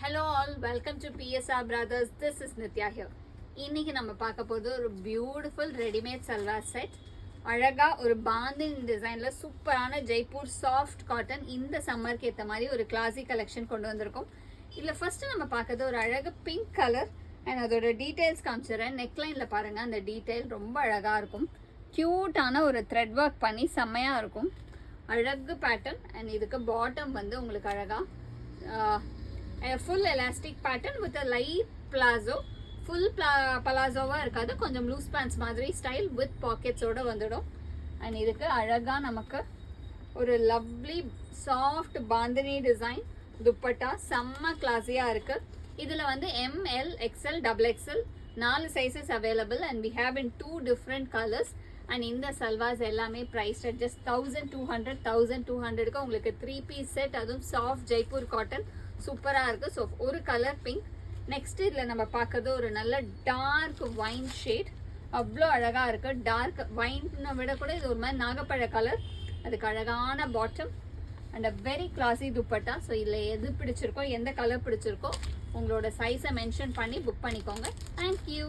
Hello all, welcome to PSR Brothers. This is Nitya here. இன்னைக்கு நம்ம பார்க்க போறது ஒரு பியூட்டிஃபுல் ரெடிமேட் சல்வார் செட். அழகா ஒரு பாந்தின் டிசைன்ல சூப்பரான ஜெய்ப்பூர் சாஃப்ட் காட்டன் இந்த சம்மருக்கு ஏத்த மாதிரி ஒரு கிளாசிக் கலெக்ஷன் கொண்டு வந்திருக்கோம். இதுல ஃபர்ஸ்ட் நம்ம பார்க்கிறது ஒரு அழகு பிங்க் கலர் அண்ட் அதோட டீடைல்ஸ் காமிச்சிடுறேன். நெக்லைன்ல பாருங்க, அந்த டீடைல் ரொம்ப அழகா இருக்கும். கியூட்டான ஒரு த்ரெட் ஒர்க் பண்ணி செம்மையா இருக்கும். அழகு பேட்டர்ன் அண்ட் இதுக்கு பாட்டம் வந்து உங்களுக்கு அழகா full elastic pattern with a light palazzo. Full palazzo-வா இருக்காது, கொஞ்சம் லூஸ் பேண்ட்ஸ் மாதிரி ஸ்டைல் வித் பாக்கெட்ஸோட வந்துடும். அண்ட் இதுக்கு அழகா நமக்கு ஒரு lovely soft bandhani design dupatta செம்ம கிளாஸியா இருக்கு. இதுல வந்து ML, XL, XXL 4 sizes available and we have in 2 different colors. And இந்த சல்வார்ஸ் எல்லாமே ப்ரைஸ் அட் ஜஸ்ட் 1200 உங்களுக்கு 3 பீஸ் செட், அதுவும் சாஃப்ட் ஜெய்ப்பூர் காட்டன் சூப்பராக இருக்குது. ஸோ ஒரு கலர் பிங்க். நெக்ஸ்ட் இதில் நம்ம பார்க்கறது ஒரு நல்ல டார்க் வைன் ஷேட், அவ்வளோ அழகாக இருக்குது. டார்க் வைனை விட கூட இது ஒரு மாதிரி நாகப்பழ கலர். அதுக்கு அழகான bottom and a very classy dupatta. So இதில் எது பிடிச்சிருக்கோ, எந்த கலர் பிடிச்சிருக்கோ உங்களோட சைஸை மென்ஷன் பண்ணி புக் பண்ணிக்கோங்க. தேங்க்யூ.